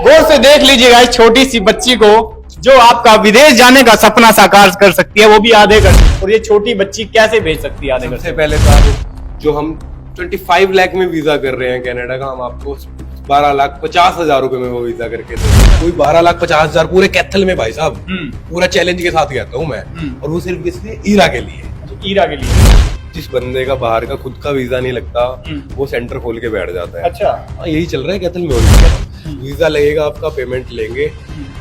गौर से देख लीजिएगा इस छोटी सी बच्ची को जो आपका विदेश जाने का सपना साकार कर सकती है, वो भी आधे घंटे। और ये छोटी बच्ची कैसे भेज सकती है आधे घंटे? सबसे पहले तो आप जो हम 25 लाख में वीजा कर रहे हैं कनाडा का, हम आपको 12,50,000 रुपए में वो वीजा करके देंगे। कोई 12,50,000 पूरे कैथल में भाई साहब, पूरा चैलेंज के साथ कहता हूँ मैं। और वो सिर्फ इसलिए ईरा के लिए, ईरा के लिए। जिस बंदे का बाहर का खुद का वीजा नहीं लगता वो सेंटर खोल के बैठ जाता है। अच्छा, हाँ यही चल रहा है कैथल में। वीजा लगेगा आपका, पेमेंट लेंगे,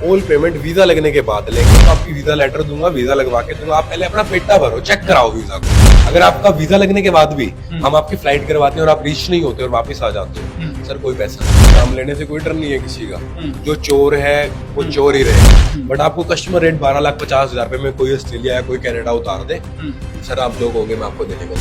ऑल पेमेंट वीजा लगने के बाद लेंगे। तो आपकी वीजा लेटर दूंगा, वीजा लगवा के दूंगा। आप पहले अपना पेटा भरो, चेक कराओ वीजा को। अगर आपका वीजा लगने के बाद भी हम आपकी फ्लाइट करवाते हैं और आप रीच नहीं होते और वापस आ जाते हो, सर कोई पैसा नहीं, नाम लेने से कोई डर नहीं है किसी का। जो चोर है वो चोर ही रहे। बट आपको कस्टमर रेट 12,50,000 रुपए में कोई ऑस्ट्रेलिया या कोई कनाडा उतार दे, सर आप लोग होंगे, मैं आपको देने को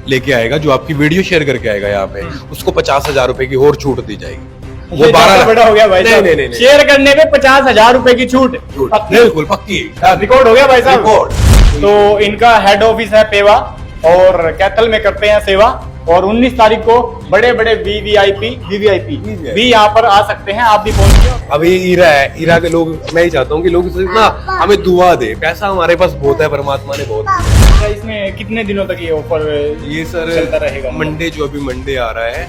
लेके आएगा जो आपकी वीडियो शेयर करके आएगा यहाँ पे, उसको 50,000 रुपए की और छूट दी जाएगी। वो 12 बड़ा हो गया भाई साहब। नहीं, शेयर करने पे 50,000 रुपए की छूट बिल्कुल पक्की, रिकॉर्ड हो गया भाई साहब। रिकॉर्ड। तो इनका हेड ऑफिस है पेवा और कैथल में करते हैं सेवा। और 19 तारीख को बड़े बड़े वीवीआईपी भी यहाँ पर आ सकते हैं, आप भी पहुंचिए। अभी ईरा है, ईरा के लोग, मैं ही चाहता हूँ कि लोग ना हमें दुआ दे, पैसा हमारे पास बहुत है, परमात्मा ने बहुत दिया। इसमें कितने दिनों तक ये ऑफर ये सर चलता रहेगा? मंडे, जो अभी मंडे आ रहा है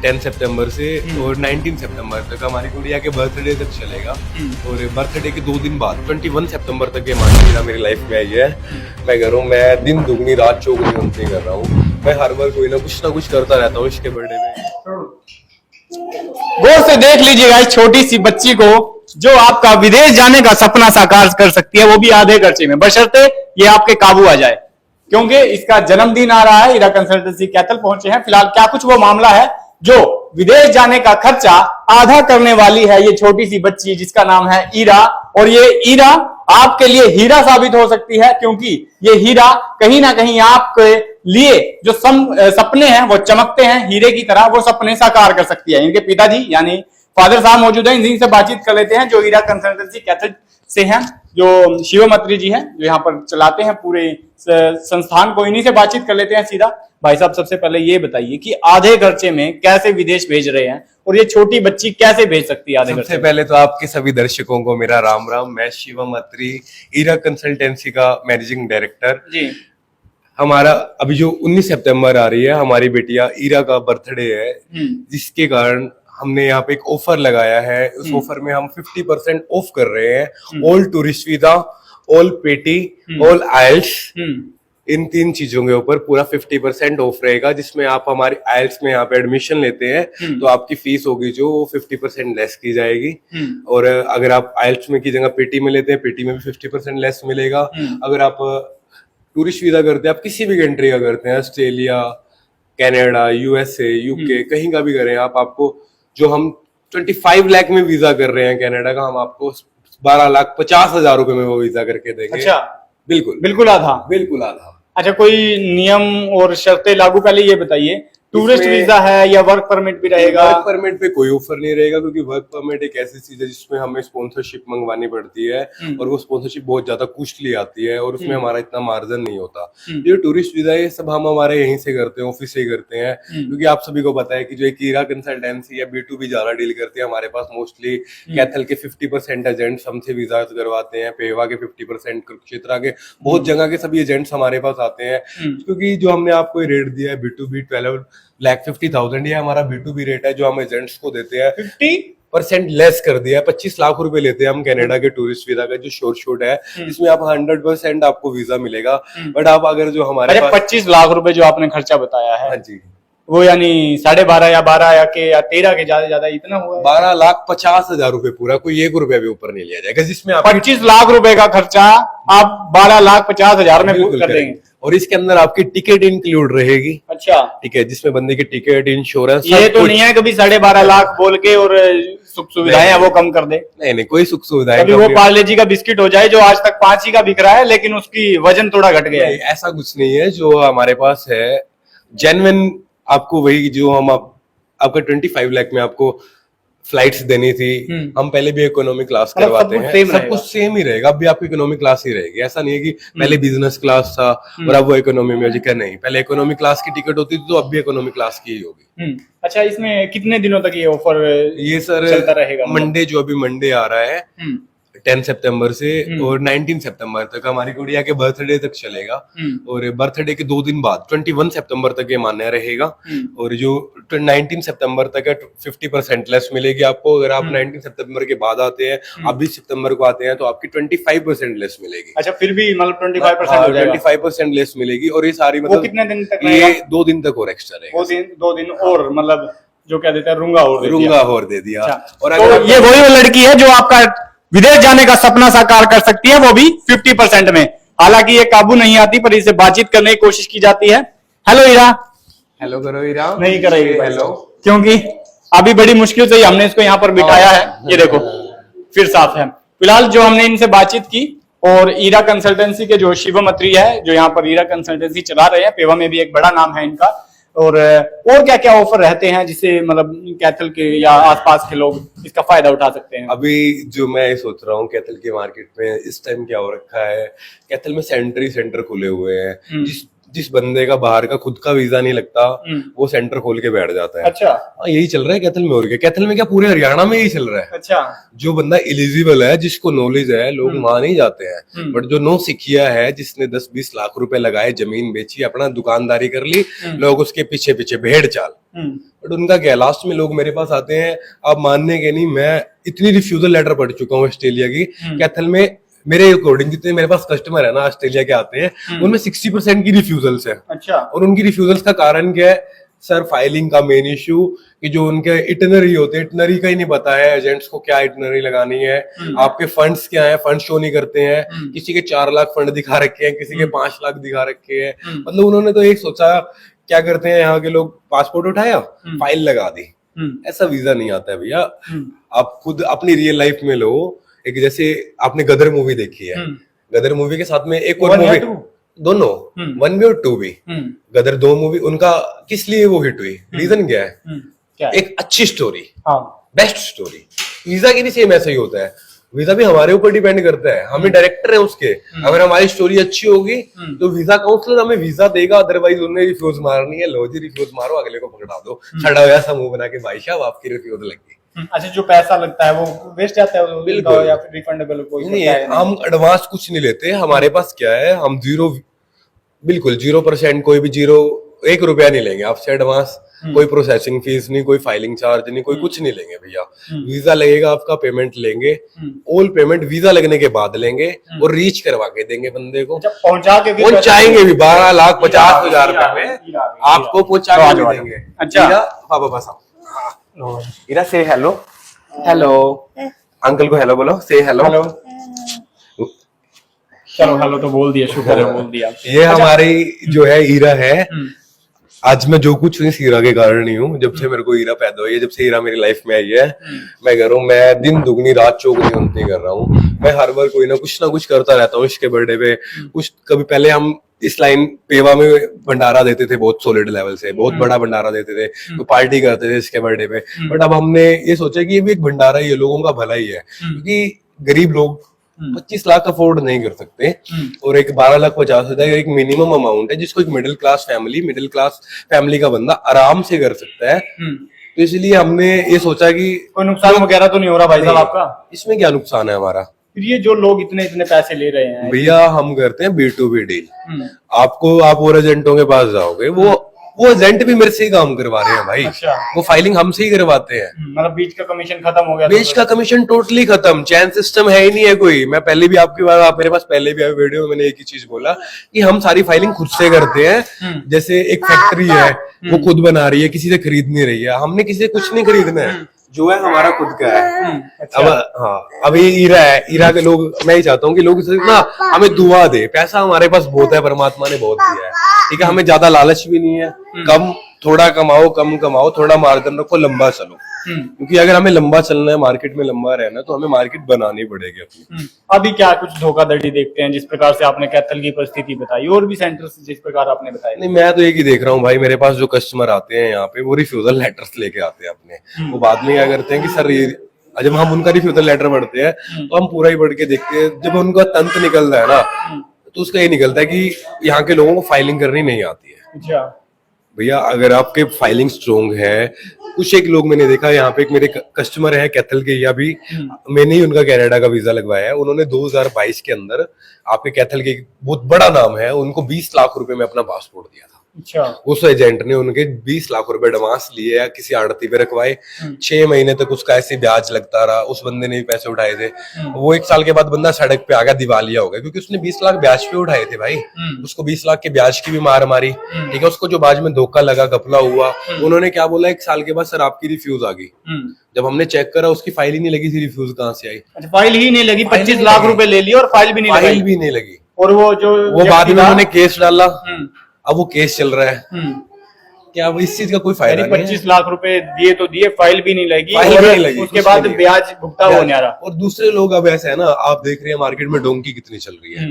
10 सितंबर से और 19 सितंबर तक हमारी गुड़िया के बर्थडे तक चलेगा। और बर्थडे के 2 दिन बाद 21 सितंबर तक ये मानसीरा मेरी लाइफ में आई है। मैं कह रहा हूँ, मैं दिन दुगनी रात चौगुनी गलती कर रहा हूँ। मैं हर बार कोई ना कुछ करता रहता हूँ इसके बर्थडे में। गौर से देख लीजिएगा इस छोटी सी बच्ची को जो आपका विदेश जाने का सपना साकार कर सकती है, वो भी आधे खर्चे में, बशर्ते ये आपके काबू आ जाए। क्योंकि इसका जन्मदिन आ रहा है। ईरा कंसल्टेंसी कैथल पहुंचे हैं। फिलहाल क्या कुछ वो मामला है जो विदेश जाने का खर्चा आधा करने वाली है ये छोटी सी बच्ची, जिसका नाम है ईरा। और ये ईरा आपके लिए हीरा साबित हो सकती है, क्योंकि ये हीरा कहीं ना कहीं आपके लिए जो सपने हैं वो चमकते हैं हीरे की तरह, वो सपने साकार कर सकती है। इनके पिताजी यानी फादर साहब मौजूद हैं, इनसे बातचीत कर लेते हैं, जो ईरा कंसल्टेंसी कैथल से हैं, जो शिवम अत्री जी हैं, जो यहाँ पर चलाते हैं पूरे संस्थान को। इन्हीं से बातचीत कर लेते हैं सीधा। भाई साहब, सबसे पहले ये बताइए कि आधे खर्चे में कैसे विदेश भेज रहे हैं और ये छोटी बच्ची कैसे भेज सकती है आधे खर्चे? सबसे पहले तो आपके सभी दर्शकों को मेरा राम राम। मैं शिवम अत्री, ईरा कंसल्टेंसी का मैनेजिंग डायरेक्टर जी। हमारा अभी जो 19 सितंबर आ रही है, हमारी बेटिया ईरा का बर्थडे है, जिसके कारण हमने यहाँ पे एक ऑफर लगाया है। उस ऑफर में हम 50% ऑफ कर रहे हैं। ऑल टूरिस्ट वीजा, ऑल पेटी, ऑल आइल्स, इन 3 चीजों के ऊपर पूरा 50% ऑफ रहेगा। जिसमें आप हमारी आइल्स में यहाँ पे एडमिशन लेते हैं तो आपकी फीस होगी जो 50% लेस की जाएगी। और अगर आप आइल्स में की जगह पेटी में लेते हैं, पेटी में भी 50% लेस मिलेगा। अगर आप टूरिस्ट वीजा करते हैं, आप किसी भी कंट्री का करते हैं, ऑस्ट्रेलिया, कनाडा, यूएसए, यूके, कहीं का भी करें आप, आपको जो हम 25 लाख में वीजा कर रहे हैं कनाडा का, हम आपको 12,50,000 रुपए में वो वीजा करके देंगे। अच्छा, बिल्कुल आधा। बिल्कुल आधा। अच्छा, कोई नियम और शर्तें लागू? पहले ये बताइए, टूरिस्ट वीजा है या वर्क परमिट भी रहेगा? वर्क परमिट पे कोई ऑफर नहीं रहेगा, क्योंकि वर्क परमिट एक ऐसी चीज है जिसमें हमें स्पॉन्सरशिप मंगवानी पड़ती है और वो स्पॉन्सरशिप बहुत ज्यादा कॉस्टली आती है और उसमें हमारा इतना मार्जिन नहीं होता। ये टूरिस्ट वीजा ये सब हम हमारे यहीं से करते हैं, ऑफिस से ही करते हैं। क्योंकि आप सभी को पता है कि जो एक ईरा कंसल्टेंसी या B2B ज्यादा डील करती है, हमारे पास मोस्टली कैथल के 50% एजेंट्स हमसे वीजा करवाते हैं, पेवा के 50%, कुरुक्षेत्र के बहुत जगह के सभी एजेंट्स हमारे पास आते हैं। क्योंकि जो हमने आपको रेट दिया है B2B 12,50,000, ये हमारा B2B रेट है जो हम एजेंट्स को देते हैं। 50% लेस कर दिया है, 25 लाख रुपए लेते हैं हम कनाडा के टूरिस्ट वीजा का, जो शॉर्ट शूट है, इसमें आप 100% आपको वीजा मिलेगा। बट आप अगर जो हमारे 25 लाख रुपए जो आपने खर्चा बताया है, हाँ जी, वो यानी 12.5 या 12 या 13 के ज्यादा इतना हुआ है? 12,50,000 रुपए पूरा, कोई 1 रुपया भी ऊपर नहीं लिया जाएगा। जिसमें आप 25 लाख रुपए का खर्चा आप 12,50,000 में पूरा कर देंगे। और इसके अंदर आपकी टिकट इंक्लूड रहेगी। अच्छा, ठीक है, जिसमें बंदे की टिकट, इंश्योरेंस, ये तो नहीं है कभी 12.5 लाख बोल के और सुख सुविधाएं वो कम कर दे? नहीं, कोई सुख सुविधाएं। कभी वो पार्ले जी का बिस्किट हो जाए जो आज तक 5 ही का बिक रहा है, लेकिन उसकी वजन थोड़ा घट गया है। ऐसा कुछ नहीं है। जो हमारे पास है जेन्युइन, आपको वही जो हम आपका 25 लाख में आपको फ्लाइट्स देनी थी, हम पहले भी इकोनॉमी क्लास मतलब करवाते सब कुछ हैं, same सब रहेगा। कुछ सेम ही रहेगा। अब भी आपकी इकोनॉमी क्लास ही रहेगी, ऐसा नहीं है कि पहले बिजनेस क्लास था और अब वो इकोनॉमी में का नहीं, पहले इकोनॉमी क्लास की टिकट होती थी तो अब भी इकोनॉमी क्लास की ही होगी। अच्छा, इसमें कितने दिनों तक ये ऑफर ये सर चलता रहेगा? मंडे, जो अभी मंडे आ रहा है 10 सितंबर से और 19 सितंबर तक हमारी गुड़िया के बर्थडे तक चलेगा, और बर्थडे के 2 दिन बाद 21 सितंबर तक ये मान्य रहेगा। और जो 19 सितंबर तक है 50% लेस मिलेगी आपको। अगर आप 19 सितंबर के बाद आते हैं, आप 20 सितंबर को आते हैं, तो आपकी 25% लेस मिलेगी। अच्छा, फिर भी मतलब 25% हो जाएगा? 25% लेस मिलेगी। और ये सारी वो मतलब कितने दिन तक ये रहेगा? 2 दिन तक और एक्स्ट्रा रहेगा। 2 दिन और मतलब जो क्या देते हैं, रूंगा और दे दिया। रूंगा और दे दिया। अच्छा, और तो अगर ये वही वो लड़की है जो आपका विदेश जाने का सपना साकार कर सकती है, वो भी 50% में। हालांकि ये काबू नहीं आती, पर इसे बातचीत करने की कोशिश की जाती है। हेलो ईरा। हेलो करो ईरा। नहीं करेगी हेलो, क्योंकि अभी बड़ी मुश्किल से ही हमने इसको यहाँ पर बिठाया है। ये देखो फिर साफ है। फिलहाल जो हमने इनसे बातचीत की, और ईरा कंसल्टेंसी के जो शिवम अत्री है, जो यहाँ पर ईरा कंसल्टेंसी चला रहे हैं, पेवा में भी एक बड़ा नाम है इनका। और क्या क्या ऑफर रहते हैं जिससे मतलब कैथल के या आसपास के लोग इसका फायदा उठा सकते हैं? अभी जो मैं सोच रहा हूँ कैथल के मार्केट में इस टाइम क्या हो रखा है, कैथल में सैनिटरी सेंटर खुले हुए हैं। जिस बंदे का बाहर का खुद का वीजा नहीं लगता, वो सेंटर खोल के बैठ जाता है। अच्छा, हाँ, यही चल रहा है कैथल में। और क्या कैथल में क्या, पूरे हरियाणा में यही चल रहा है। अच्छा, जो बंदा एलिजिबल है, जिसको नॉलेज है, लोग वहां नहीं जाते हैं। बट जो नो सिखिया है, जिसने 10-20 लाख रुपए लगाए, जमीन बेची, अपना दुकानदारी कर ली, लोग उसके पीछे पीछे भेड़ चाल। बट उनका क्या, लास्ट में लोग मेरे पास आते हैं, आप मानने के नहीं, मैं इतनी रिफ्यूजल लेटर पढ़ चुका हूँ ऑस्ट्रेलिया की। कैथल में मेरे अकॉर्डिंग जितने मेरे पास कस्टमर है ना ऑस्ट्रेलिया के आते हैं, उनमें 60% की रिफ्यूजल्स है। अच्छा, और उनकी रिफ्यूजल्स का कारण क्या है सर? फाइलिंग का मेन इश्यू, कि जो उनके इटनरी होते हैं, इटनरी का ही नहीं पता है एजेंट्स को क्या इटनरी लगानी है, आपके फंड्स क्या है, फंड शो नहीं करते हैं। किसी के 4 लाख फंड दिखा रखे हैं, किसी के 5 लाख दिखा रखे हैं। मतलब उन्होंने तो एक सोचा, क्या करते हैं यहाँ के लोग, पासपोर्ट उठाया, फाइल लगा दी। ऐसा वीजा नहीं आता है भैया। आप खुद अपनी रियल लाइफ में लो, एक जैसे आपने गदर मूवी देखी है, गदर मूवी के साथ में एक और मूवी, दोनों 1 भी और 2 भी, गदर 2 मूवी, उनका किस लिए वो हिट हुई, रीजन क्या है? एक अच्छी स्टोरी, बेस्ट स्टोरी। वीजा की भी सेम ऐसा ही होता है। वीजा भी हमारे ऊपर डिपेंड करता है, हमें डायरेक्टर है उसके। अगर हमारी स्टोरी अच्छी होगी तो वीजा काउंसलर हमें वीजा देगा, अदरवाइज उन्हें रिफ्यूज मारनी है, लो जी रिफ्यूज मारो, अगले को पकड़ा दो, छड़ा हुआ सा मुंह बना के, भाई साहब आपकी रिफ्यूज लगी। अच्छा, जो पैसा लगता है वो वेस्ट जाता है बिल्कुल, या फिर रिफंडेबल कोई नहीं है। हम एडवांस कुछ नहीं लेते, हमारे पास क्या है, हम बिल्कुल 0%, कोई भी 1 रुपया नहीं लेंगे आपसे एडवांस। कोई प्रोसेसिंग फीस नहीं, कोई फाइलिंग चार्ज नहीं, कोई कुछ नहीं लेंगे भैया। वीजा लगेगा आपका, पेमेंट लेंगे, ऑल पेमेंट वीजा लगने के बाद लेंगे, और रीच करवा के देंगे बंदे को। पहुंचाएंगे भी 12,50,000 रुपए में आपको पहुंचा के देंगे। अच्छा, बस इरा से हेलो, हेलो अंकल को हेलो बोलो, से हेलो। हेलो, चलो हेलो तो बोल दिया, शुक्र है बोल दिया। ये हमारी जो है ईरा है। आज मैं जो कुछ इस हीरा के कारण ही हूँ। जब से मेरे को हीरा पैदा हुई है, जब से हीरा मेरी लाइफ में आई है, मैं कह रहा हूँ, मैं दिन दुगनी रात चौगुनी उन्नति कर रहा हूँ। मैं हर बार कोई ना कुछ करता रहता हूँ। इसके बर्थडे पे कुछ, कभी पहले हम इस लाइन पेवा में भंडारा देते थे, बहुत सॉलिड लेवल से, बहुत बड़ा भंडारा देते थे, तो पार्टी करते थे इसके बर्थडे पे। बट अब हमने ये सोचा कि ये भी एक भंडारा ही है, लोगों का भला ही है, क्योंकि गरीब लोग 25 लाख अफोर्ड नहीं कर सकते, और एक 12,50,000 एक मिनिमम अमाउंट है जिसको एक मिडिल क्लास फैमिली का बंदा आराम से कर सकता है। तो इसलिए हमने ये सोचा कि कोई नुकसान वगैरह तो नहीं हो रहा भाई साहब आपका? इसमें क्या नुकसान है हमारा? फिर ये जो लोग इतने इतने पैसे ले रहे हैं भैया, हम करते हैं B2B डील। आप और एजेंटों के पास जाओगे, वो एजेंट भी मेरे से ही काम करवा रहे हैं भाई। अच्छा, वो फाइलिंग हमसे ही करवाते हैं। मतलब बीच का कमीशन खत्म हो गया? बीच का कमीशन टोटली खत्म, चैन सिस्टम है ही नहीं है कोई। मैं पहले भी आप मेरे पास पहले भी आए वीडियो में मैंने एक ही चीज बोला कि हम सारी फाइलिंग खुद से करते हैं। जैसे एक फैक्ट्री है, वो खुद बना रही है, किसी से खरीद नहीं रही है, हमने किसी से कुछ नहीं खरीदना है, जो है हमारा खुद का है। अच्छा। अब हाँ, अभी ईरा है, ईरा के लोग, मैं ही चाहता हूँ कि लोग ना हमें दुआ दे। पैसा हमारे पास बहुत है, परमात्मा ने बहुत दिया है, ठीक है, हमें ज्यादा लालच भी नहीं है, कम थोड़ा कमाओ कम कमाओ, थोड़ा मार्जिन रखो, लंबा चलो। क्योंकि अगर हमें लंबा चलना है, मार्केट में लंबा रहना है, तो हमें मार्केट बनानी पड़ेगी अपनी। अभी क्या कुछ धोखाधड़ी देखते हैं, जिस प्रकार से आपने कैथल की परिस्थिति बताई, और भी सेंटर्स जिस प्रकार आपने बताया? नहीं, मैं तो एक ही देख रहा हूँ भाई, मेरे पास जो कस्टमर आते हैं यहाँ पे, वो रिफ्यूजल लेटर्स लेके आते हैं अपने। वो बाद में क्या करते हैं कि सर ये, जब हम उनका रिफ्यूजल लेटर पढ़ते हैं तो हम पूरा ही पढ़ के देखते हैं, जब उनका तंत्र निकलता है ना, तो उसका ये निकलता है कि यहाँ के लोगों को फाइलिंग करनी नहीं आती है। अच्छा भैया, अगर आपके फाइलिंग स्ट्रोंग है, कुछ एक लोग मैंने देखा, यहाँ पे एक मेरे कस्टमर है कैथल के, या भी मैंने ही उनका कनाडा का वीजा लगवाया है। उन्होंने 2022 के अंदर, आपके कैथल के बहुत बड़ा नाम है, उनको 20 लाख रुपए में अपना पासपोर्ट दिया था। अच्छा। उस एजेंट ने उनके 20 लाख रुपए एडवांस लिए या किसी आड़ती पे रखवाए। 6 महीने तक उसका ऐसे ब्याज लगता रहा, उस बंदे ने भी पैसे उठाए थे। वो 1 साल के बाद बंदा सड़क पे आ गया, दिवालिया हो गया, क्योंकि उसने 20 लाख ब्याज पे उठाए थे भाई। उसको 20 लाख के ब्याज की भी मार मारी, ठीक है। उसको जो बाद में धोखा लगा, घपला हुआ, उन्होंने क्या बोला, 1 साल के बाद सर आपकी रिफ्यूज आ गई। जब हमने चेक करा, उसकी फाइल ही नहीं लगी थी, रिफ्यूज कहाँ से आई? अच्छा, फाइल ही नहीं लगी, 25 लाख रुपए ले लिए और फाइल भी नहीं लगी। और वो बाद में उन्होंने केस डाला, अब वो केस चल रहा है। क्या अब इस चीज का कोई फायदा नहीं है? 25 लाख रुपए दिए तो दिए, फाइल भी नहीं लगी, फाइल भी नहीं लगी, उसके बाद ब्याज भुगता हुआ नहीं आ रहा। और दूसरे लोग, अब ऐसा है ना, आप देख रहे हैं मार्केट में डोंकी कितनी चल रही है।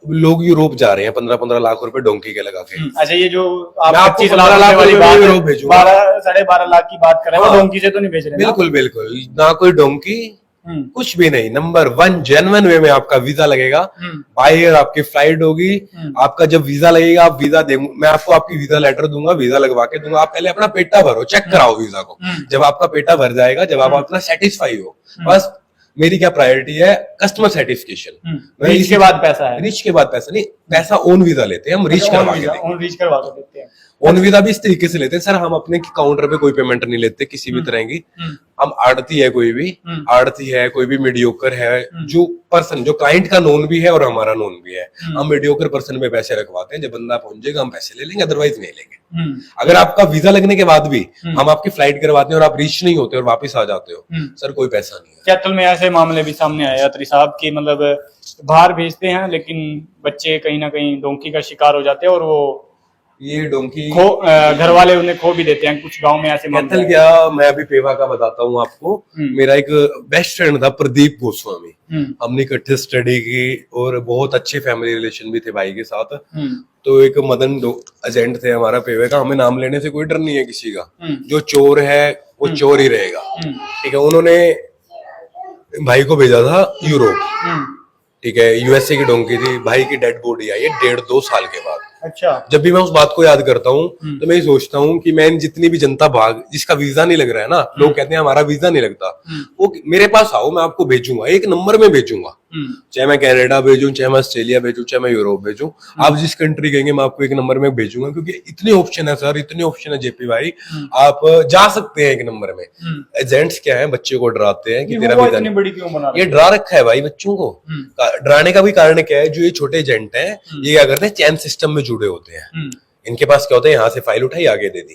लोग यूरोप जा रहे हैं 15-15 लाख रुपए डोंकी के लगा के। अच्छा, ये जो आप 25 लाख वाली बात, यूरोप भेजूंगा, 12.5 लाख की बात कर रहे हैं, वो डोंकी से तो नहीं भेज रहे? बिल्कुल बिल्कुल, ना कोई डोंकी, कुछ भी नहीं। नंबर 1 जेन्युइन वे में आपका वीजा लगेगा, बाय ईयर आपकी फ्लाइट होगी। आपका जब वीजा लगेगा, आप वीजा दे, मैं आपको आपकी वीजा लेटर दूंगा, वीजा लगवा के दूंगा। आप पहले अपना पेटा भरो, चेक कराओ वीजा को। जब आपका पेटा भर जाएगा, जब आप अपना सेटिस्फाई हो, बस मेरी क्या प्रायोरिटी है, कस्टमर सेटिस्फेक्शन। रीच के बाद पैसा है, रीच के बाद पैसा नहीं, पैसा ऑन वीजा लेते हैं हम, रीच करवा के देते हैं। ऑन वीजा भी इस तरीके से लेते हैं सर, हम अपने काउंटर पे कोई पेमेंट नहीं लेते किसी भी तरह की। हम आड़ती है, कोई भी आड़ती है, कोई भी मीडियोकर है, जो पर्सन, जो क्लाइंट का नोन भी है और हमारा नोन भी है, हम मीडियोकर पर्सन पे पैसे रखवाते हैं। जब बंदा पहुंचेगा हम पैसे ले लेंगे, अदरवाइज नहीं लेंगे। अगर आपका वीजा लगने के बाद भी हम आपकी फ्लाइट करवाते हैं और आप रीच नहीं होते और वापस आ जाते हो, सर कोई पैसा नहीं है। कैथल में ऐसे मामले भी सामने आए अत्री साहब की, मतलब बाहर भेजते हैं लेकिन बच्चे कहीं ना कहीं डोंकी का शिकार हो जाते हैं, और वो ये डोंकी घर वाले उन्हें खो भी देते हैं। कुछ गांव में ऐसे कैथल क्या, मैं अभी पेवा का बताता हूँ आपको। मेरा एक बेस्ट फ्रेंड था प्रदीप गोस्वामी, हमने इकट्ठे स्टडी की और बहुत अच्छे फैमिली रिलेशन भी थे भाई के साथ। तो एक मदन एजेंट थे हमारा पेवे का, हमें नाम लेने से कोई डर नहीं है किसी का। जो चोर है वो चोर ही रहेगा, ठीक है। उन्होंने भाई को भेजा था यूरोप, ठीक है। यूएसए की डोंकी थी, भाई की डेड बॉडी आई है 1.5-2 साल के बाद। अच्छा। जब भी मैं उस बात को याद करता हूँ तो मैं ये सोचता हूँ कि मैं जितनी भी जनता भाग, जिसका वीजा नहीं लग रहा है ना, लोग कहते हैं हमारा वीजा नहीं लगता, वो मेरे पास आओ, मैं आपको भेजूंगा, एक नंबर में भेजूंगा। चाहे मैं कनाडा भेजूं, चाहे मैं ऑस्ट्रेलिया भेजूं, चाहे मैं यूरोप भेजूं, आप जिस कंट्री कहेंगे मैं आपको एक नंबर में भेजूंगा। क्योंकि इतने ऑप्शन है सर, इतने ऑप्शन है जेपी भाई, आप जा सकते हैं एक नंबर में। एजेंट्स क्या है, बच्चे को डराते हैं कि तेरा वीजा नहीं। बड़ी क्यों बना, ये डरा रखा है भाई बच्चों को। डराने का भी कारण क्या है, जो ये छोटे एजेंट है, ये क्या करते हैं, चैन सिस्टम में जुड़े होते हैं। इनके पास क्या होता है, यहाँ से फाइल उठाई, आगे दे दी,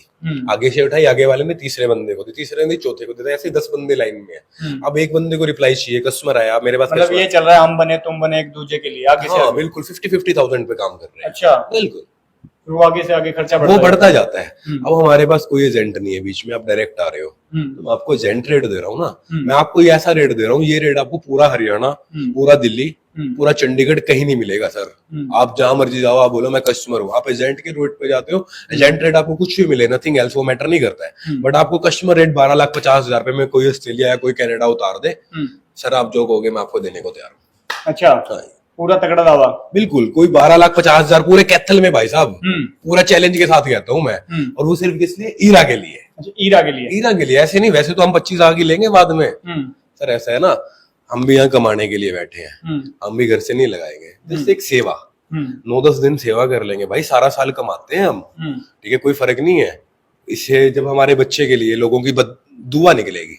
आगे से उठाई, आगे वाले ने तीसरे बंदे को दी, तीसरे ने चौथे को दे, ऐसे 10 बंदे लाइन में है। अब एक बंदे को रिप्लाई चाहिए, कस्टमर आया मेरे पास, मतलब ये चल रहा है हम बने तुम बने एक दूसरे के लिए, आगे से बिल्कुल 50-50,000 पे काम कर रहे हैं। अच्छा, बिल्कुल, वो आगे से आगे खर्चा वो बढ़ता जाता है। अब हमारे पास कोई एजेंट नहीं है बीच में, आप डायरेक्ट आ रहे हो, तो मैं आपको एजेंट रेट दे रहा हूँ ना, मैं आपको ये ऐसा रेट दे रहा हूँ, ये रेट आपको पूरा हरियाणा, पूरा दिल्ली, पूरा चंडीगढ़ कहीं नहीं मिलेगा सर। आप जहां मर्जी जाओ, आप बोलो मैं कस्टमर हूँ, आप एजेंट के रेट पे जाते हो, एजेंट रेट आपको कुछ भी मिले, नथिंग एल्स, वो मैटर नहीं करता है। बट आपको कस्टमर रेट 12,50,000 पे में कोई ऑस्ट्रेलिया या कोई कनाडा उतार दे, सर आप जो कहोगे मैं आपको देने को तैयार हूँ। अच्छा, पूरा तगड़ा दावा, बिल्कुल। कोई 12,50,000 पूरे कैथल में भाई साहब, पूरा चैलेंज के साथ कहता हूँ मैं, और वो सिर्फ किस लिए, ईरा के लिए। अच्छा, ईरा के लिए, ईरा के लिए, ऐसे नहीं, वैसे तो हम 25 आगे लेंगे बाद में। सर ऐसा है ना, हम भी यहाँ कमाने के लिए बैठे हैं, हम भी घर से नहीं लगाएंगे, जस्ट एक सेवा, 9-10 दिन सेवा कर लेंगे भाई, सारा साल कमाते हैं हम, ठीक है, कोई फर्क नहीं है। इससे जब हमारे बच्चे के लिए लोगों की दुआ निकलेगी,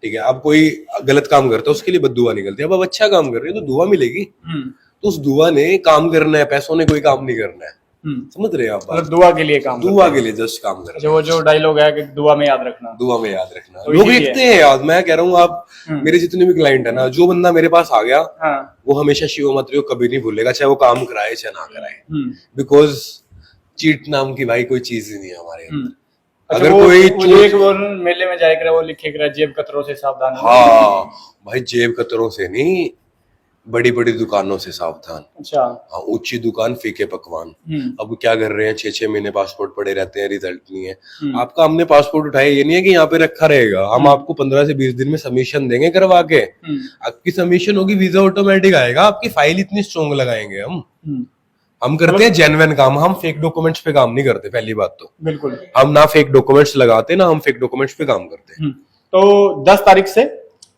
ठीक है। अब कोई गलत काम करता है उसके लिए बददुआ निकलती है, अब अच्छा काम कर रहे हो तो दुआ मिलेगी। तो उस दुआ ने काम करना है, पैसों ने कोई काम नहीं करना है, समझ रहे हैं आप? मतलब दुआ के लिए काम, दुआ के लिए जस्ट काम कर रहे हैं। जो डायलॉग है कि दुआ में याद रखना, दुआ में याद रखना, लोग लिखते हैं याद। मैं कह रहा हूँ आप मेरे जितने भी क्लाइंट है ना, जो बंदा मेरे पास आ गया, वो हमेशा शिव मंत्री को कभी नहीं भूलेगा, चाहे वो काम कराए चाहे ना कराए, बिकॉज चीट नाम की भाई कोई चीज ही नहीं है हमारे अंदर। अगर वो, कोई वो एक वो मेले में जाए वो लिखे कर जेब कतरों से सावधान। हाँ भाई, जेब कतरों से नहीं, बड़ी बड़ी दुकानों से सावधान। अच्छा। हाँ, ऊंची दुकान फीके पकवान। अब क्या कर रहे हैं, 6-6 महीने पासपोर्ट पड़े रहते हैं, रिजल्ट नहीं है। आपका हमने पासपोर्ट उठाया, ये नहीं है कि यहाँ पे रखा रहेगा, हम आपको 15 से 20 दिन में सबमिशन देंगे करवा के। आपकी सबमिशन होगी, वीजा ऑटोमेटिक आएगा, आपकी फाइल इतनी स्ट्रॉन्ग लगाएंगे हम करते हैं जेन्युइन काम, हम फेक डॉक्यूमेंट्स पे काम नहीं करते। पहली बात तो बिल्कुल, हम ना फेक डॉक्यूमेंट्स लगाते, ना हम फेक डॉक्यूमेंट्स पे काम करते। तो 10 तारीख से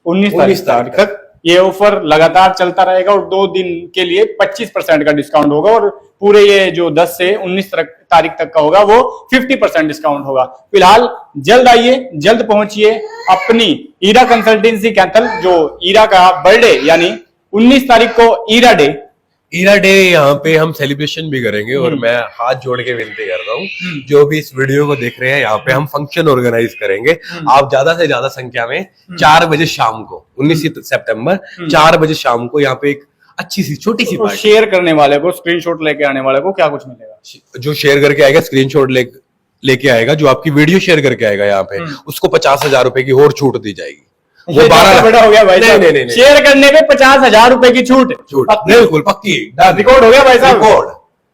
19 तारीख तक ये ऑफर लगातार चलता रहेगा और 2 दिन के लिए 25% का डिस्काउंट होगा और पूरे ये जो 10 से 19 तारीख तक का होगा वो 50% डिस्काउंट होगा। फिलहाल जल्द आइए, जल्द पहुंचिए अपनी ईरा कंसल्टेंसी कैथल, जो ईरा का बर्थडे यानी 19 तारीख को ईरा डे यहाँ पे हम सेलिब्रेशन भी करेंगे और मैं हाथ जोड़ के विनती कर रहा हूँ, जो भी इस वीडियो को देख रहे हैं, यहाँ पे हम फंक्शन ऑर्गेनाइज करेंगे। आप ज्यादा से ज्यादा संख्या में 4 बजे शाम को 19 सितंबर 4 बजे शाम को यहाँ पे एक अच्छी सी छोटी सी पार्टी। शेयर करने वाले को, स्क्रीनशॉट लेके आने वाले को क्या कुछ मिलेगा? जो शेयर करके आएगा, स्क्रीनशॉट लेके आएगा, जो आपकी वीडियो शेयर करके आएगा यहाँ पे, उसको 50,000 रुपए की और छूट दी जाएगी। वो 12 बड़ा हो गया भाई साहब। नहीं, शेयर करने पे 50,000 रुपए की छूट बिल्कुल पक्की, रिकॉर्ड हो गया भाई साहब, रिकॉर्ड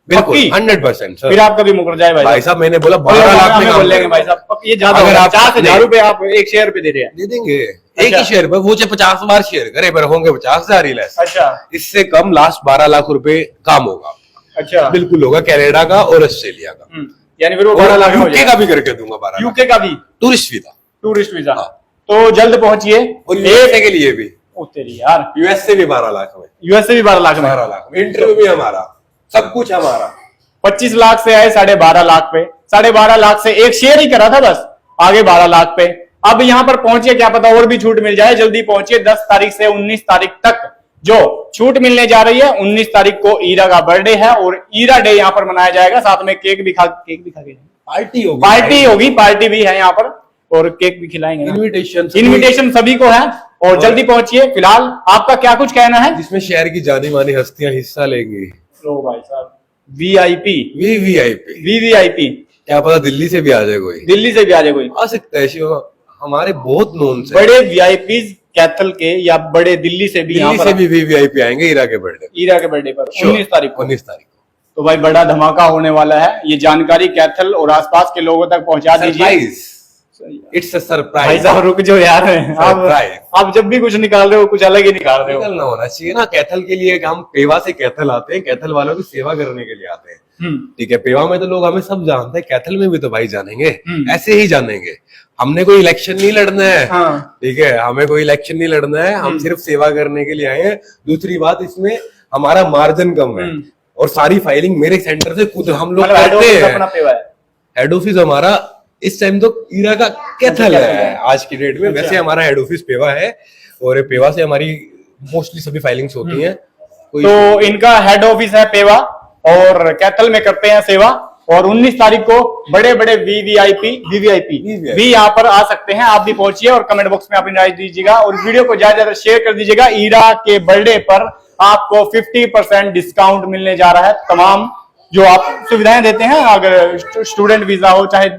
बिल्कुल 100%। फिर आप कभी मुकर जाए भाई साहब, मैंने बोला 12 लाख में बोल लेंगे भाई साहब, ये ज्यादा, अगर आप 50,000 रुपए आप एक शेयर पे दे रहे हैं, दे देंगे एक ही शेयर पर, वो 50 बार शेयर करे पर होंगे 50,000 ही लेस। अच्छा, इससे कम लास्ट 12 लाख रुपए काम होगा। अच्छा, बिल्कुल होगा, कनाडा का और ऑस्ट्रेलिया का, यानी फिर वो 12 लाख यूके का भी करके दूंगा, 12 यूके का भी टूरिस्ट वीजा। तो जल्द पहुंचिए। और यूएसए के लिए भी, तेरी यार, यूएसए भी 12 लाख में, यूएसए भी 12 लाख में, 12 लाख में इंटरव्यू भी हमारा, सब कुछ हमारा। 25 लाख से आए 12.5 लाख पे, 12.5 लाख से एक शेयर ही करा था बस, आगे 12 लाख पे। अब यहाँ पर पहुंचिए, क्या पता और भी छूट मिल जाए। जल्दी पहुंचिए, 10 तारीख से 19 तारीख तक जो छूट मिलने जा रही है। 19 तारीख को ईरा का बर्थडे है और ईरा डे यहाँ पर मनाया जाएगा, साथ में केक भी खा के पार्टी भी है यहाँ पर और केक भी खिलाएंगे। इनविटेशन सभी को है और जल्दी पहुंचिए। फिलहाल आपका क्या कुछ कहना है? जिसमें शहर की जानी मानी हस्तियां हिस्सा लेंगी। लो भाई साहब, वीवीआईपी, क्या पता दिल्ली से भी आ जाए कोई, आ सकता है। हमारे बहुत नोन से बड़े वीआईपी कैथल के या बड़े दिल्ली से भी वीवीआईपी आएंगे ईरा के बर्थडे पर 19 तारीख को। तो भाई बड़ा धमाका होने वाला है। ये जानकारी कैथल और आसपास के लोगों तक पहुंचा दीजिए। It's a surprise. भाई साहब रुक जो यार, आप जब भी कुछ निकाल रहे हो कुछ अलग ही निकाल रहे हो। निकलना होना चाहिए ना कैथल के लिए। हम पेवा से कैथल आते हैं, कैथल वालों की सेवा करने के लिए आते हैं। ठीक है, पेवा में तो लोग हमें सब जानते हैं, कैथल में भी तो भाई जानेंगे, ऐसे ही जानेंगे। हमने कोई इलेक्शन नहीं लड़ना है, ठीक है, हमें कोई इलेक्शन नहीं लड़ना है, हम सिर्फ सेवा करने के लिए आए हैं। दूसरी बात, इसमें हमारा मार्जिन कम है और सारी फाइलिंग मेरे सेंटर से खुद हम लोग करते हैं। हेड ऑफिस हमारा इस टाइम तो ईरा का कैथल है आज की डेट में। वैसे हमारा हेड ऑफिस पेवा है और पेवा से हमारी मोस्टली सभी फाइलिंग्स होती हैं। तो इनका हेड ऑफिस है पेवा और कैथल में करते हैं सेवा। और 19 तारीख को बड़े बड़े वीवीआईपी भी यहाँ पर आ सकते हैं। आप भी पहुंचिए और कमेंट बॉक्स में अपनी राय दीजिएगा और वीडियो को ज्यादा ज्यादा शेयर कर दीजिएगा। ईरा के बर्थडे पर आपको 50% डिस्काउंट मिलने जा रहा है। तमाम जो आप सुविधाएं देते हैं, अगर स्टूडेंट वीजा हो चाहे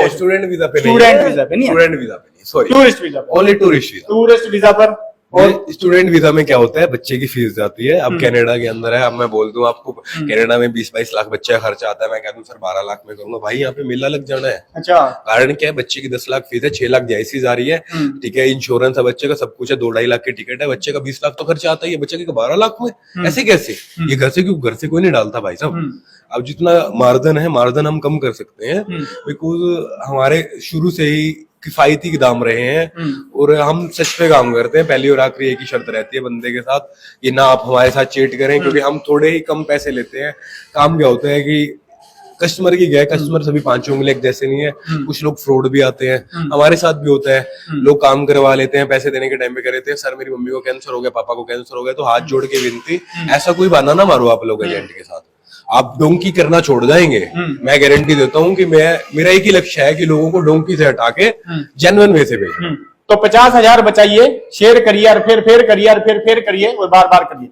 स्टूडेंट वीजा पे नहीं, sorry tourist visa, only tourist visa पर। और स्टूडेंट वीजा में क्या होता है, बच्चे की फीस जाती है। अब कनाडा के अंदर है, अब मैं बोल दूं आपको कनाडा में 20-22 लाख बच्चे का खर्चा आता है, मैं कह दूं सर 12 लाख में करूंगा, भाई यहाँ पे मेला लग जाना है। अच्छा, कारण क्या है, बच्चे की 10 लाख फीस है, 6 लाख जायसी जा रही है, ठीक है, इंश्योरेंस है बच्चे का, सब कुछ है, 2-2.5 लाख की टिकट है, बच्चे का 20 लाख तो खर्चा आता है, बच्चे के 12 लाख में ऐसे कैसे? ये घर से कोई नहीं डालता भाई साहब। अब जितना मार्जिन है, मार्जिन हम कम कर सकते हैं बिकॉज हमारे शुरू से ही किफायती दाम रहे हैं और हम सच पे काम करते हैं। पहली और आखिरी एक ही शर्त रहती है बंदे के साथ कि ना आप हमारे साथ चीट करें, क्योंकि हम थोड़े ही कम पैसे लेते हैं। काम क्या होता है कि कस्टमर की गया, कस्टमर सभी पांचों उंगली एक जैसे नहीं है, कुछ लोग फ्रॉड भी आते हैं, हमारे साथ भी होता है। लोग काम करवा लेते हैं, पैसे देने के टाइम पे कहते हैं सर मेरी मम्मी को कैंसर हो गया, पापा को कैंसर हो गया, तो हाथ जोड़ के विनती, ऐसा कोई बहाना ना मारो आप लोग एजेंट के साथ, आप डोंकी करना छोड़ जाएंगे। मैं गारंटी देता हूं कि मेरा एक ही लक्ष्य है कि लोगों को डोंकी से हटा के जेन्युइन वे से भेजना। तो 50,000 बचाइए, शेयर करिए और फिर करिए और फिर करिए और बार बार करिए।